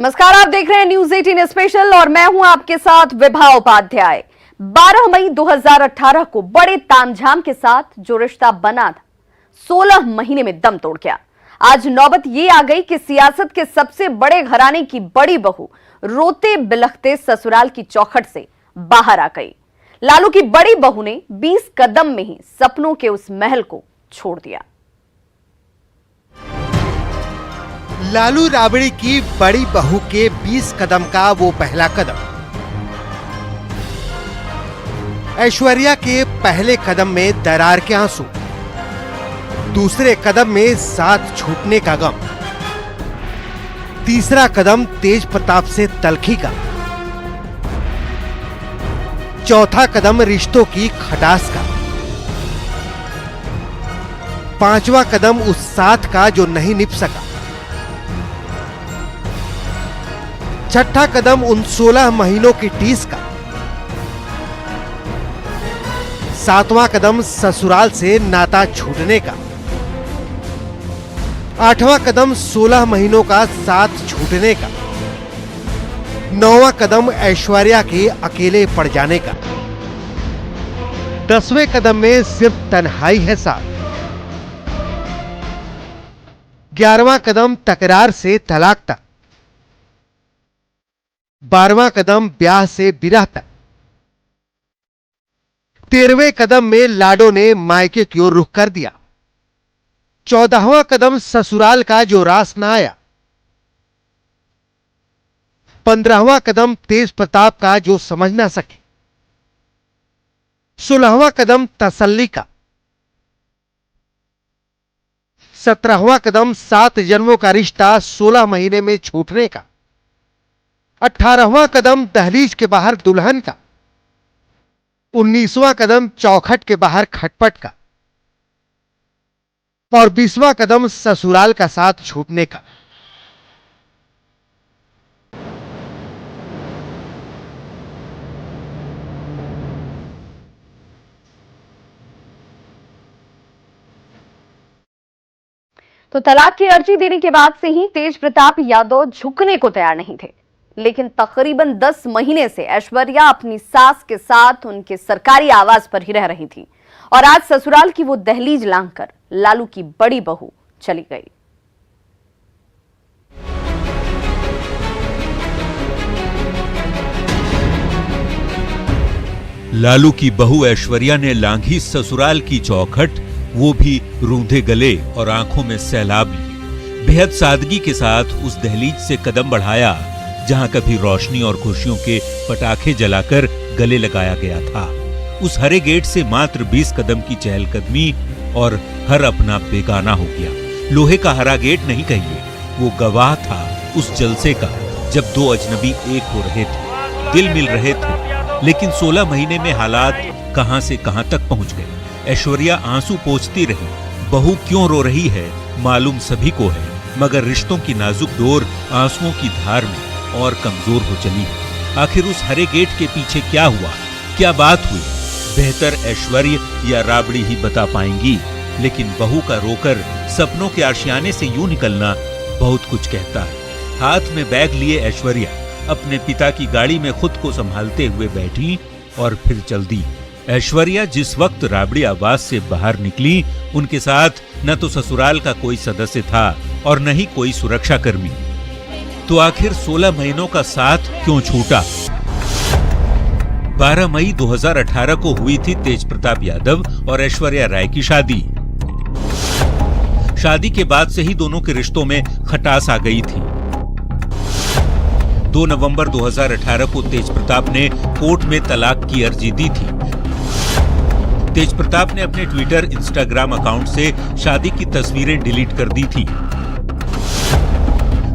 नमस्कार, आप देख रहे हैं न्यूज 18 स्पेशल और मैं हूं आपके साथ विभा उपाध्याय। 12 मई 2018 को बड़े तामझाम के साथ जो रिश्ता बना था 16 महीने में दम तोड़ गया। आज नौबत ये आ गई कि सियासत के सबसे बड़े घराने की बड़ी बहू रोते बिलखते ससुराल की चौखट से बाहर आ गई। लालू की बड़ी बहू ने 20 कदम में ही सपनों के उस महल को छोड़ दिया। लालू राबड़ी की बड़ी बहू के 20 कदम का वो पहला कदम। ऐश्वर्या के पहले कदम में दरार के आंसू, दूसरे कदम में साथ छूटने का गम, तीसरा कदम तेज प्रताप से तलखी का, चौथा कदम रिश्तों की खटास का, पांचवा कदम उस साथ का जो नहीं निभ सका, छठा कदम उन 16 महीनों की टीस का, सातवां कदम ससुराल से नाता छूटने का, आठवां कदम 16 महीनों का साथ छूटने का, नौवां कदम ऐश्वर्या के अकेले पड़ जाने का, 10वें कदम में सिर्फ तन्हाई है साथ, 11वां कदम तकरार से तलाक तक, 12वां कदम ब्याह से विरह तक, 13वें कदम में लाडो ने मायके की ओर रुख कर दिया, 14वां कदम ससुराल का जो रास न आया, 15वां कदम तेज प्रताप का जो समझ ना सके, 16वां कदम तसल्ली का, 17वां कदम 7 जन्मों का रिश्ता 16 महीने में छूटने का, 18वां कदम दहलीज के बाहर दुल्हन का, 19वां कदम चौखट के बाहर खटपट का और 20वां कदम ससुराल का साथ छूटने का। तो तलाक की अर्जी देने के बाद से ही तेज प्रताप यादव झुकने को तैयार नहीं थे, लेकिन तकरीबन 10 महीने से ऐश्वर्या अपनी सास के साथ उनके सरकारी आवास पर ही रह रही थी और आज ससुराल की वो दहलीज लांघकर लालू की बड़ी बहू चली गई। लालू की बहू ऐश्वर्या ने लांघी ससुराल की चौखट, वो भी रूंधे गले और आंखों में सैलाब लिए। बेहद सादगी के साथ उस दहलीज से कदम बढ़ाया जहां कभी रोशनी और खुशियों के पटाखे जलाकर गले लगाया गया था। उस हरे गेट से मात्र 20 कदम की चहलकदमी और हर अपना बेगाना हो गया। लोहे का हरा गेट नहीं कहिए, वो गवाह था उस जलसे का जब दो अजनबी एक हो रहे थे, दिल मिल रहे थे। लेकिन 16 महीने में हालात कहां से कहां तक पहुंच गए। ऐश्वर्या आंसू पोंछती रही। बहू क्यों रो रही है मालूम सभी को है, मगर रिश्तों की नाजुक डोर आंसुओं की धार में और कमजोर हो चली है। आखिर उस हरे गेट के पीछे क्या हुआ, क्या बात हुई, बेहतर ऐश्वर्या या राबड़ी ही बता पाएंगी। लेकिन बहू का रोकर सपनों के आशियाने से यूं निकलना बहुत कुछ कहता है। हाथ में बैग लिए ऐश्वर्या अपने पिता की गाड़ी में खुद को संभालते हुए बैठी और फिर चल दी। ऐश्वर्या जिस वक्त राबड़ी आवास से बाहर निकली, उनके साथ न तो ससुराल का कोई सदस्य था और न ही कोई सुरक्षा कर्मी। तो आखिर 16 महीनों का साथ क्यों छूटा? 12 मई 2018 को हुई थी तेज प्रताप यादव और ऐश्वर्या राय की शादी। शादी के बाद से ही दोनों के रिश्तों में खटास आ गई थी। 2 नवंबर 2018 को तेज प्रताप ने कोर्ट में तलाक की अर्जी दी थी। तेज प्रताप ने अपने ट्विटर, इंस्टाग्राम अकाउंट से शादी की तस्वीरें डिलीट कर दी थी।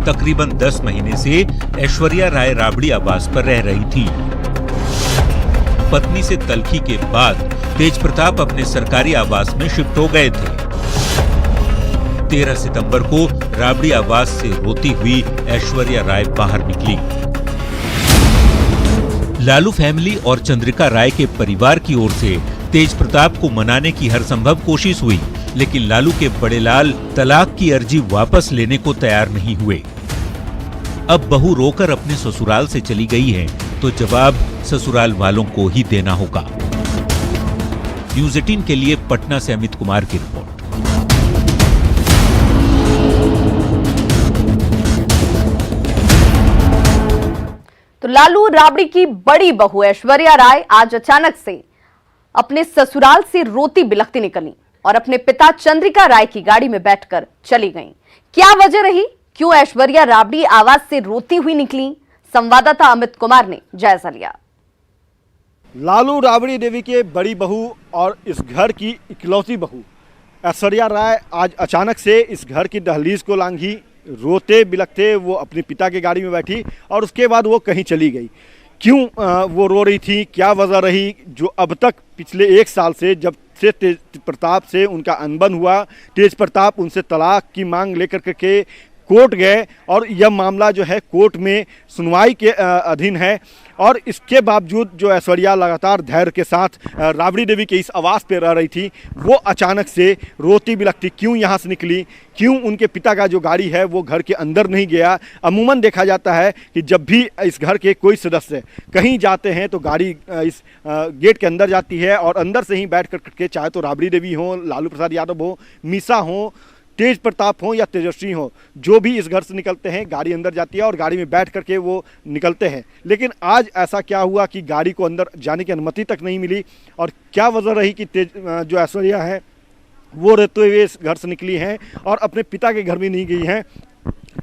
तकरीबन 10 महीने से ऐश्वर्या राय राबड़ी आवास पर रह रही थी। पत्नी से तलखी के बाद तेज प्रताप अपने सरकारी आवास में शिफ्ट हो गए थे। 13 सितंबर को राबड़ी आवास से रोती हुई ऐश्वर्या राय बाहर निकली। लालू फैमिली और चंद्रिका राय के परिवार की ओर से तेज प्रताप को मनाने की हर संभव कोशिश हुई, लेकिन लालू के बड़े लाल तलाक की अर्जी वापस लेने को तैयार नहीं हुए। अब बहू रोकर अपने ससुराल से चली गई है तो जवाब ससुराल वालों को ही देना होगा। न्यूज़ 18 के लिए पटना से अमित कुमार की रिपोर्ट। तो लालू राबड़ी की बड़ी बहू ऐश्वर्या राय आज अचानक से अपने ससुराल से रोती बिलखती निकली और अपने पिता चंद्रिका राय की गाड़ी में बैठकर चली गईं। क्या वजह रही, क्यों ऐश्वर्या राबड़ी आवाज से रोती हुई निकली, संवाददाता अमित कुमार ने जायजा लिया। लालू राबड़ी देवी के बड़ी बहू और इस घर की इकलौती बहू ऐश्वर्या राय आज अचानक से इस घर की दहलीज को लांघी। रोते बिलखते वो अपने पिता की गाड़ी में बैठी और उसके बाद वो कहीं चली गई। क्यों वो रो रही थी, क्या वजह रही, जो अब तक पिछले 1 साल से जब से तेज प्रताप से उनका अनबन हुआ, तेज प्रताप उनसे तलाक की मांग लेकर के कोर्ट गए और यह मामला जो है कोर्ट में सुनवाई के अधीन है। और इसके बावजूद जो ऐश्वर्या लगातार धैर्य के साथ राबड़ी देवी के इस आवास पे रह रही थी, वो अचानक से रोती बिलखती क्यों यहाँ से निकली, क्यों उनके पिता का जो गाड़ी है वो घर के अंदर नहीं गया। अमूमन देखा जाता है कि जब भी इस घर के कोई सदस्य कहीं जाते हैं तो गाड़ी इस गेट के अंदर जाती है और अंदर से ही बैठ करके, चाहे तो राबड़ी देवी हो, लालू प्रसाद यादव हो, मीसा हो, तेज प्रताप हो या तेजस्वी हो, जो भी इस घर से निकलते हैं गाड़ी अंदर जाती है और गाड़ी में बैठ करके वो निकलते हैं। लेकिन आज ऐसा क्या हुआ कि गाड़ी को अंदर जाने की अनुमति तक नहीं मिली और क्या वजह रही कि जो ऐश्वर्या है वो रहते हुए इस घर से निकली हैं और अपने पिता के घर भी नहीं गई हैं।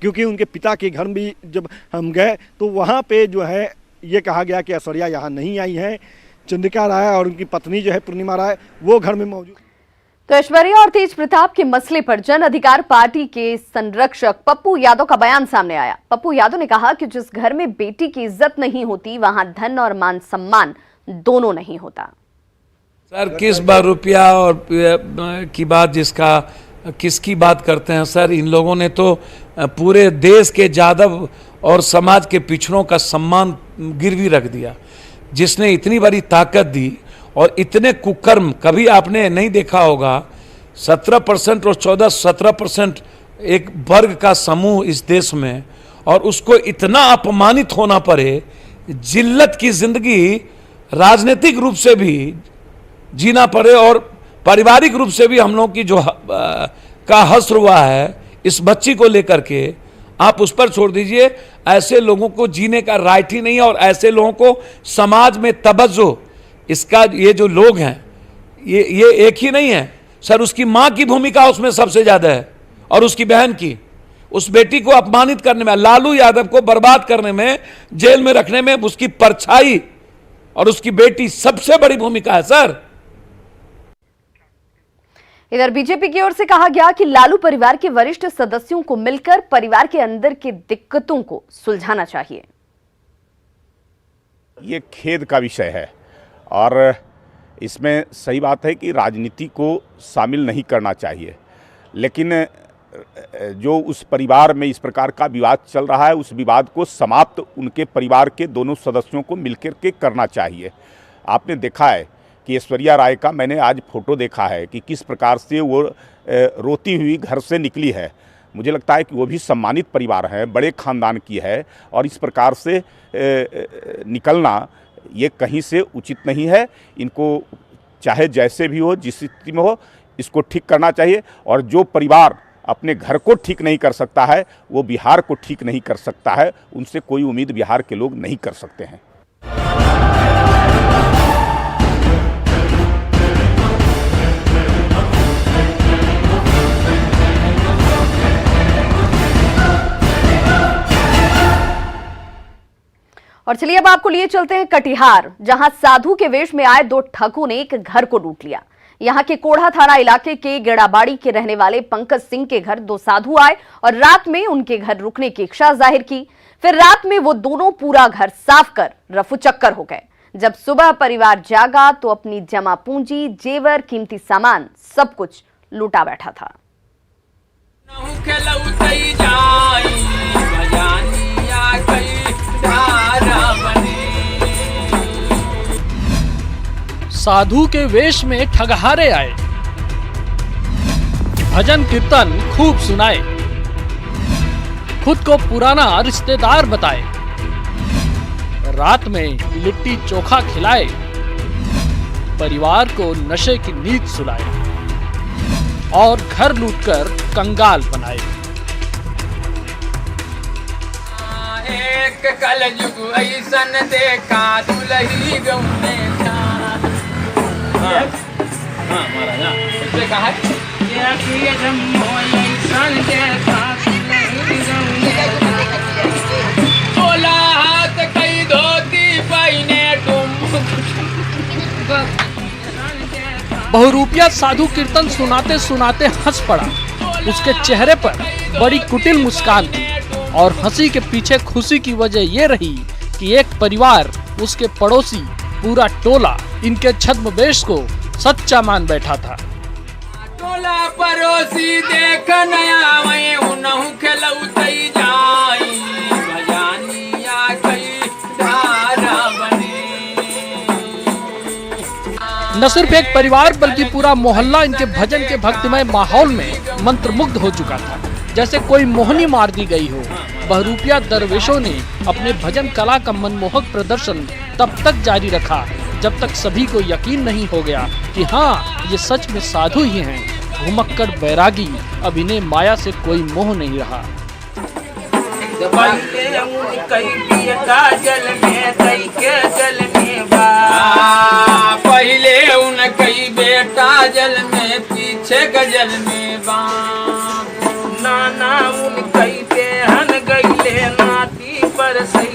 क्योंकि उनके पिता के घर भी जब हम गए तो वहाँ पे जो है ये कहा गया कि ऐश्वर्या यहाँ नहीं आई है। चंद्रिका राय और उनकी पत्नी जो है पूर्णिमा राय वो घर में मौजूद। तो ऐश्वर्या और तेज प्रताप के मसले पर जन अधिकार पार्टी के संरक्षक पप्पू यादव का बयान सामने आया। पप्पू यादव ने कहा कि जिस घर में बेटी की इज्जत नहीं होती वहां धन और मान सम्मान दोनों नहीं होता। सर किस बार रुपया और की बात किसकी बात करते हैं सर। इन लोगों ने तो पूरे देश के यादव और समाज के पिछड़ों का सम्मान गिरवी रख दिया। जिसने इतनी बड़ी ताकत दी और इतने कुकर्म कभी आपने नहीं देखा होगा। 17% और 17% एक वर्ग का समूह इस देश में, और उसको इतना अपमानित होना पड़े, जिल्लत की जिंदगी राजनीतिक रूप से भी जीना पड़े और पारिवारिक रूप से भी हम लोग की जो का हश्र हुआ है इस बच्ची को लेकर के, आप उस पर छोड़ दीजिए। ऐसे लोगों को जीने का राइट ही नहीं है और ऐसे लोगों को समाज में तवज्जो, इसका ये जो लोग हैं ये एक ही नहीं है सर। उसकी मां की भूमिका उसमें सबसे ज्यादा है और उसकी बहन की। उस बेटी को अपमानित करने में, लालू यादव को बर्बाद करने में, जेल में रखने में उसकी परछाई और उसकी बेटी सबसे बड़ी भूमिका है सर। इधर बीजेपी की ओर से कहा गया कि लालू परिवार के वरिष्ठ सदस्यों को मिलकर परिवार के अंदर की दिक्कतों को सुलझाना चाहिए। ये खेद का विषय है और इसमें सही बात है कि राजनीति को शामिल नहीं करना चाहिए, लेकिन जो उस परिवार में इस प्रकार का विवाद चल रहा है उस विवाद को समाप्त उनके परिवार के दोनों सदस्यों को मिलकर के करना चाहिए। आपने देखा है कि ऐश्वर्या राय का मैंने आज फोटो देखा है कि किस प्रकार से वो रोती हुई घर से निकली है। मुझे लगता है कि वो भी सम्मानित परिवार है, बड़े खानदान की है और इस प्रकार से निकलना ये कहीं से उचित नहीं है। इनको चाहे जैसे भी हो, जिस स्थिति में हो, इसको ठीक करना चाहिए। और जो परिवार अपने घर को ठीक नहीं कर सकता है वो बिहार को ठीक नहीं कर सकता है। उनसे कोई उम्मीद बिहार के लोग नहीं कर सकते हैं। और चलिए अब आपको लिए चलते हैं कटिहार, जहां साधु के वेश में आए 2 ठगों ने एक घर को लूट लिया। यहां के कोढ़ा थाना इलाके के गेड़ाबाड़ी के रहने वाले पंकज सिंह के घर 2 साधु आए और रात में उनके घर रुकने की इच्छा जाहिर की। फिर रात में वो दोनों पूरा घर साफ कर रफूचक्कर हो गए। जब सुबह परिवार जागा तो अपनी जमा पूंजी, जेवर, कीमती सामान सब कुछ लूटा बैठा था। साधु के वेश में ठगहारे आए, भजन कीर्तन खूब सुनाए, खुद को पुराना रिश्तेदार बताए, रात में लिट्टी चोखा खिलाए, परिवार को नशे की नींद सुलाए और घर लूटकर कंगाल बनाए। एक कलयुग ऐसन देखा दुलही गौने कहा हाथ कई धोती पहने बहुरूपिया साधु कीर्तन सुनाते सुनाते हंस पड़ा। उसके चेहरे पर बड़ी कुटिल मुस्कान थी और हंसी के पीछे खुशी की वजह ये रही कि एक परिवार, उसके पड़ोसी, पूरा टोला इनके छद्मवेश को सच्चा मान बैठा था। टोला पड़ोसी देख नया वहीं उन्हों खेलौतई जाई भजानिया कई धारा बने। न सिर्फ एक परिवार बल्कि पूरा मोहल्ला इनके भजन के भक्तिमय माहौल में मंत्रमुग्ध हो चुका था, जैसे कोई मोहनी मार दी गई हो। बहुरूपिया दरवेशों ने अपने भजन कला का मनमोहक प्रदर्शन तब तक जारी रखा जब तक सभी को यकीन नहीं हो गया कि हाँ, ये सच में साधु ही हैं। घुमक्कड़ बैरागी, अब इन्हें माया से कोई मोह नहीं रहा। पहले उन कई बेटा जल में पीछे गजल में नाना उन कई बेहन गईले नाती पर सही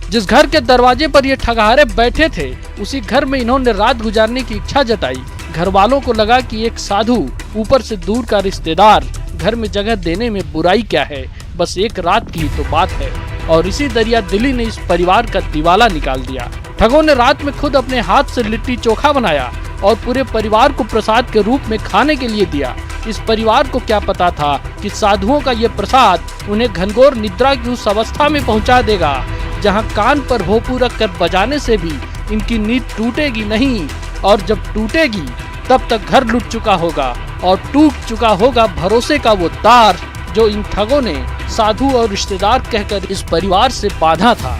जिस घर के दरवाजे पर ये ठगहारे बैठे थे, उसी घर में इन्होंने रात गुजारने की इच्छा जताई। घर वालों को लगा कि एक साधु, ऊपर से दूर का रिश्तेदार, घर में जगह देने में बुराई क्या है, बस एक रात की तो बात है। और इसी दरिया दिली ने इस परिवार का दिवाला निकाल दिया। ठगों ने रात में खुद अपने हाथ से लिट्टी चोखा बनाया और पूरे परिवार को प्रसाद के रूप में खाने के लिए दिया। इस परिवार को क्या पता था कि साधुओं का ये प्रसाद उन्हें घनघोर निद्रा की उस अवस्था में पहुंचा देगा जहां कान पर भोपू रख कर बजाने से भी इनकी नींद टूटेगी नहीं, और जब टूटेगी तब तक घर लुट चुका होगा और टूट चुका होगा भरोसे का वो तार जो इन ठगों ने साधु और रिश्तेदार कहकर इस परिवार से बांधा था।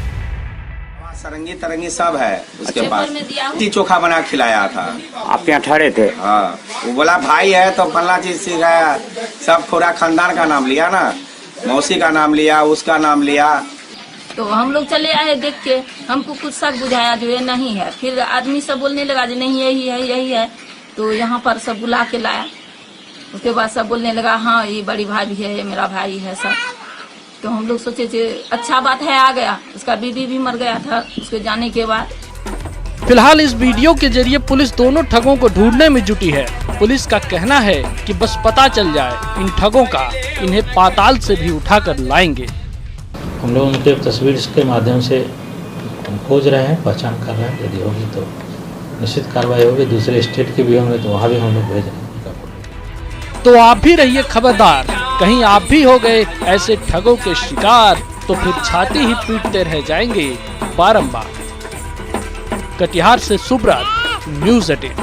सरंगी तरंगी सब है उसके पास। लिट्टी चोखा बना खिलाया था। आप यहाँ ठहरे थे? हाँ, वो बोला भाई है तो फल्ला चीज सिखाया। सब पूरा खानदान का नाम लिया ना, मौसी का नाम लिया, उसका नाम लिया। तो हम लोग चले आए देख के, हमको कुछ शक बुझाया जो ये नहीं है। फिर आदमी सब बोलने लगा जो नहीं यही है यही है। तो यहाँ पर सब बुला के लाया। उसके बाद सब बोलने लगा हाँ ये बड़ी भाभी है, ये मेरा भाई है सब। तो हम लोग सोचे अच्छा बात है, आ गया। उसका बीवी भी मर गया था उसके जाने के बाद। फिलहाल इस वीडियो के जरिए पुलिस दोनों ठगों को ढूंढने में जुटी है। पुलिस का कहना है कि बस पता चल जाए इन ठगों का, इन्हें पाताल से भी उठाकर लाएंगे। हम लोग उनके तस्वीर के माध्यम से हम खोज रहे हैं, पहचान कर रहे हैं। यदि होगी तो निश्चित कार्रवाई होगी। दूसरे स्टेट के भी होंगे तो वहाँ भी हम लोग भेज रहे हैं। तो आप भी रहिए खबरदार, कहीं आप भी हो गए ऐसे ठगों के शिकार तो फिर छाती ही पीटते रह जाएंगे बारंबार। कटिहार से सुब्रत, न्यूज़ 18।